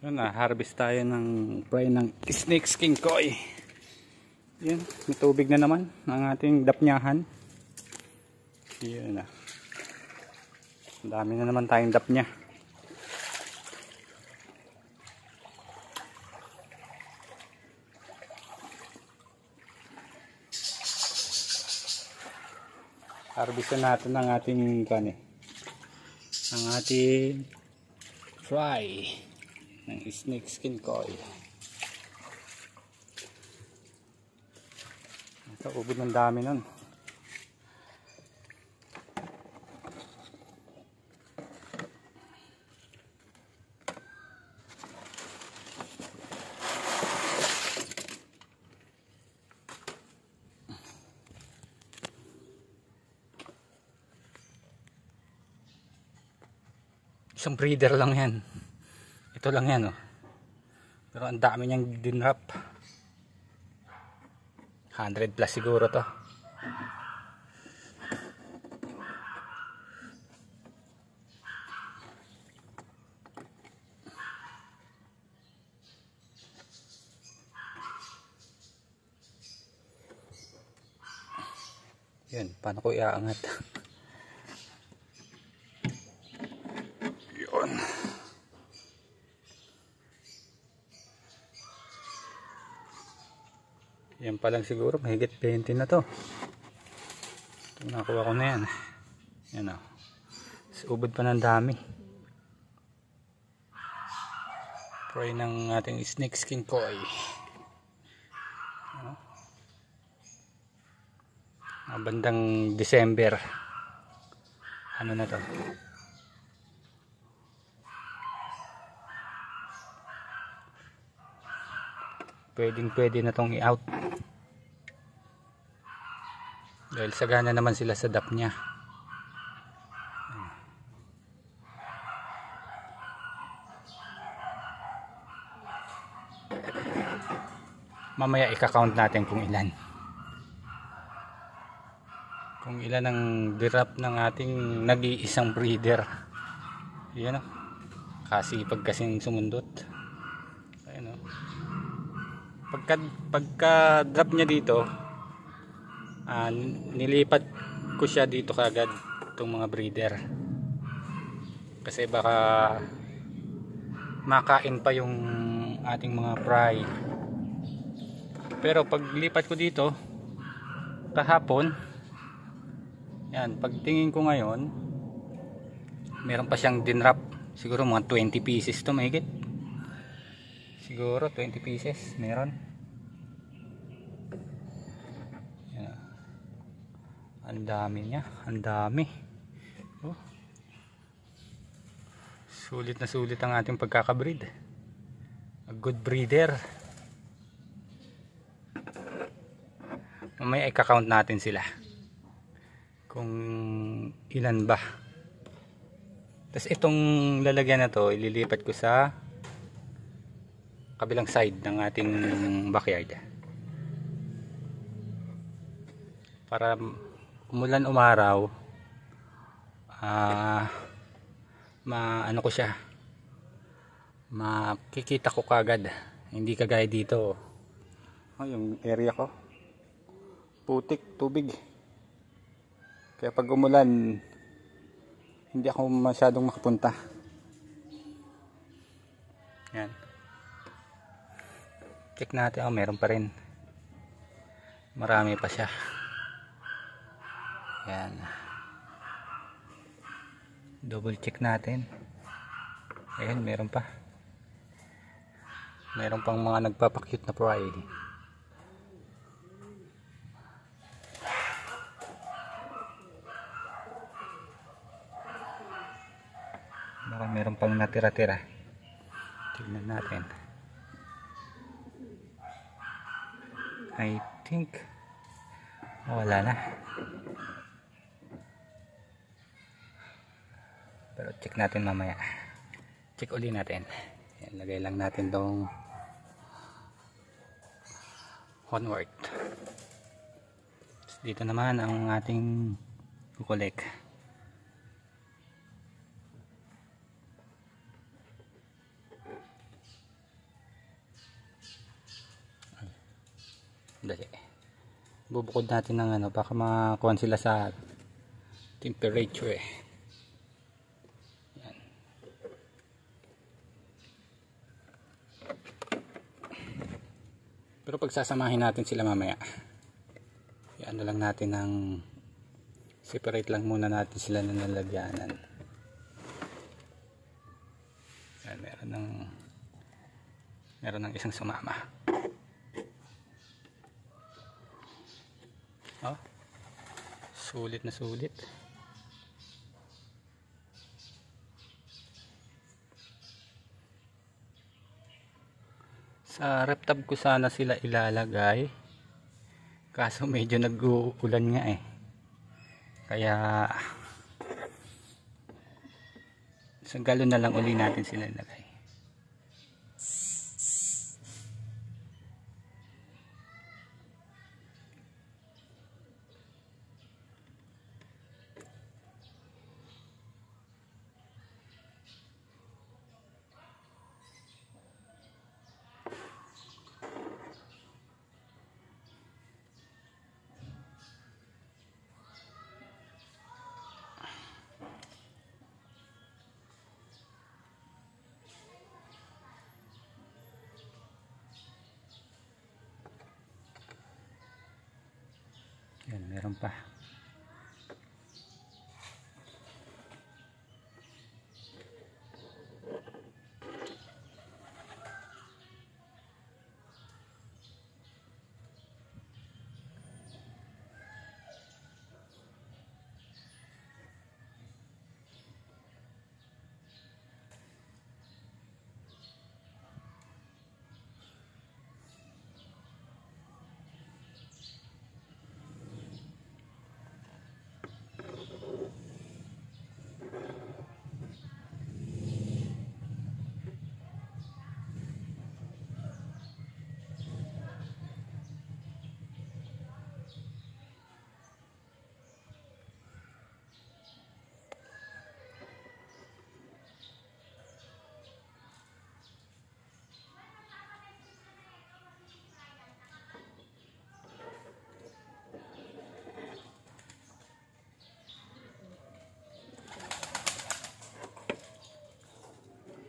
Na-harvest tayo ng fry ng snake skin koi. Yan, may tubig na naman ang ating dapnyahan. Yan na. Ang dami na naman tayong dapnya. Harvestan natin ang ating kani. Ang ating fry ng snake skin koi. Ito, ubod ng dami nun. Isang breeder lang yan. Ito lang yan, oh. Pero ang dami niyang dinrap. 100 plus siguro to. Yan, paano ko iaangat? Yun. Yan pa lang siguro, mahigit 20 na to. Ito, nakuha ko na yan. Yan o. Ubod pa ng dami. Fry ng ating snake skin koi. Bandang December. Ano na to? Pwede na tong i-out. Dahil sagana naman sila sa dap niya. Mamaya i-count natin kung ilan. Kung ilan ang dirap ng ating nag-iisang breeder. Yan o. Kasipag kasing sumundot. Ayan o. Pagka drop niya dito, nilipat ko siya dito kagad, itong mga breeder, kasi baka makain pa yung ating mga fry. Pero pag lipat ko dito kahapon, yan, pagtingin ko ngayon, meron pa siyang dinrap, siguro mga 20 pieces to, mahigit. Siguro 20 pieces meron. Yan. Ang dami niya, ang dami. Oh. Sulit na sulit ang ating pagkakabreed. A good breeder. Mamaya i-count natin sila kung ilan ba. Tapos itong lalagyan na to, ililipat ko sa kabilang side ng ating backyard para umulan umaraw, ano ko siya, makikita ko kagad, hindi kagaya dito. Yung area ko putik, tubig, kaya pag umulan hindi ako masyadong makapunta. Yan, check natin. Oh, meron pa rin, marami pa siya. Yan, double check natin. Ayan, meron pa, meron pang mga nagpapakyut na fry. Baka meron pang natira-tira, tignan natin. I think wala na, pero check natin mamaya. Check uli natin. Yan, lagay lang natin tong onward. Dito naman ang ating kukolek. bubukod natin ng ano, baka makakuhan sila sa temperature eh. Yan. Pero pagsasamahin natin sila mamaya, ano lang natin ng separate lang muna natin sila ng lalagyanan. Yan, meron ng isang sumama. Oh, sulit na sulit. Sa reptab ko sana sila ilalagay, kaso medyo nag-uulan nga eh, kaya sa galon na lang uli natin sila ilagay. Yan, meron pa.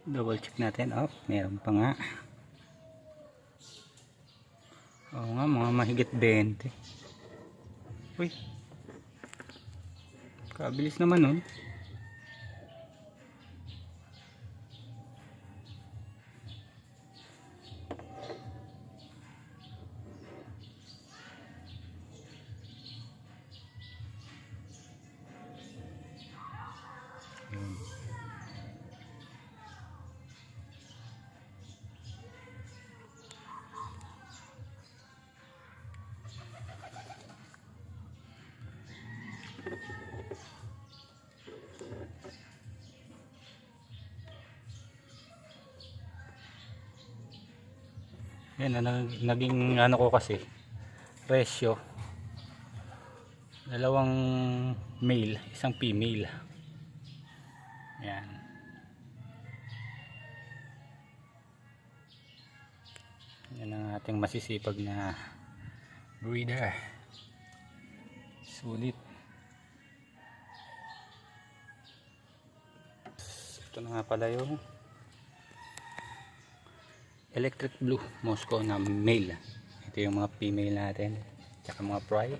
Double check natin. Oh, meron pa nga. Oo nga, mga mahigit 20. Uy, kabilis naman nun. Yan, naging ano ko kasi ratio, dalawang male, isang female. Yan. Yan ang ating masisipag na breeder. Sulit. Ito na nga pala yung electric blue Moscow na male. Ito yung mga female natin, tsaka mga fry.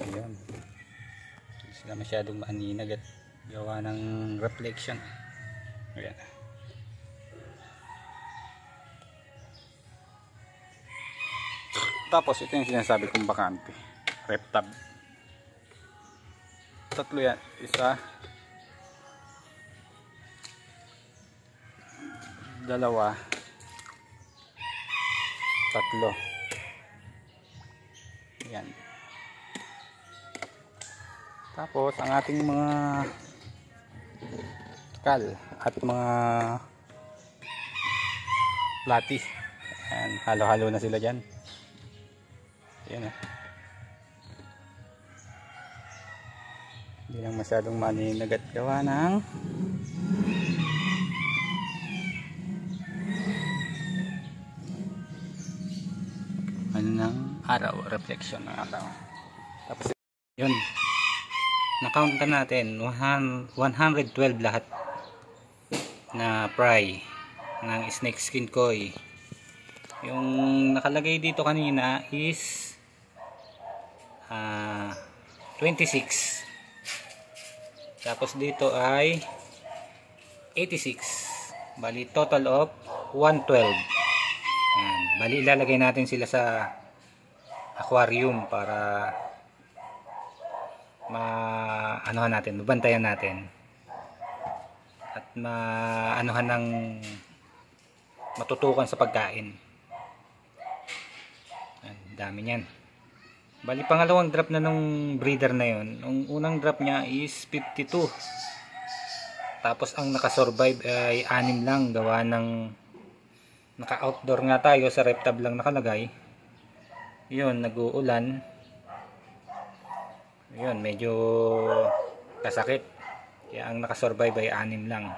Ayan, hindi sila masyadong maaninag at gawa ng reflection. Ayan. Tapos ito yung sinasabi kong bakante, reptab. Tatlo yan, isa, dalawa, tatlo. Yan. Tapos ang ating mga kal at mga platis, ayan, halo-halo na sila dyan. Ayan, hindi lang masyadong maninag at gawa ng araw, reflection ng araw. Tapos yun, na-count natin 112 lahat na fry ng snake skin koi. Yung nakalagay dito kanina is 26. Tapos dito ay 86. Bali total of 112. Ayan. Bali ilalagay natin sila sa aquarium para maanuhan natin, mabantayan natin. At maanuhan ng matutukan sa pagkain. Ayan, dami niyan. Bali pangalawang drop na nung breeder na yon. Ang unang drop niya is 52. Tapos ang nakasurvive ay 6 lang, gawa ng naka-outdoor nga tayo, sa reptab lang nakalagay. Yun, nag-uulan. Yun, medyo kasakit. Kaya ang nakasurvive ay 6 lang.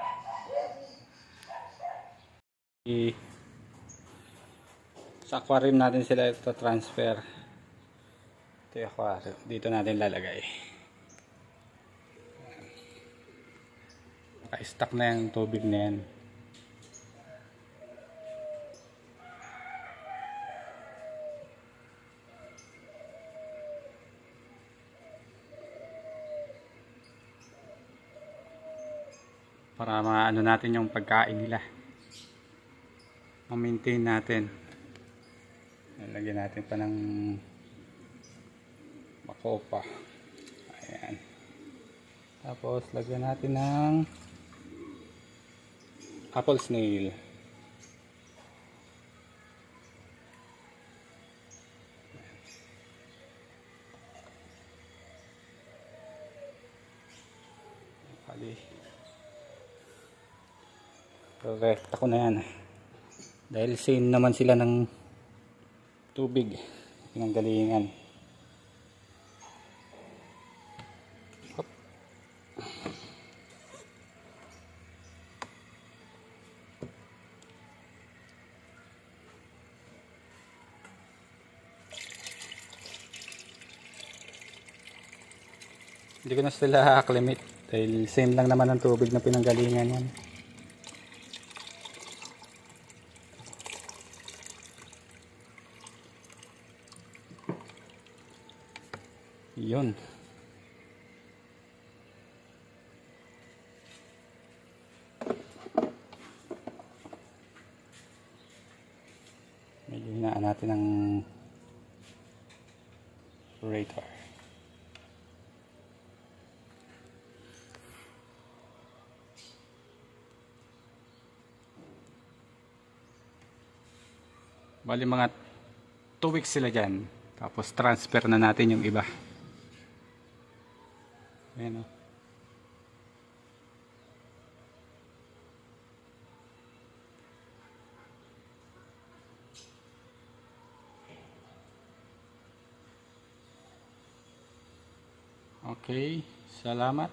Sa aquarium natin sila ito transfer. Ito yung aquarium. Dito natin lalagay. Naka-stack na yung tubig na yan. Para maano natin yung pagkain nila. Ma-maintain natin. Lagyan natin pa ng makopa. Ayan. Tapos lagyan natin ng apple snail. Kali. Correct. Ako na yan. Dahil same naman sila ng tubig. Pinanggalingan. Hindi ko na sila acclimate dahil same lang naman ang tubig na pinanggalingan yan. Yun. Medyo hinaan natin ng radar. Bali mga 2 weeks sila dyan. Tapos transfer na natin yung iba. Ayan o. Okay. Salamat.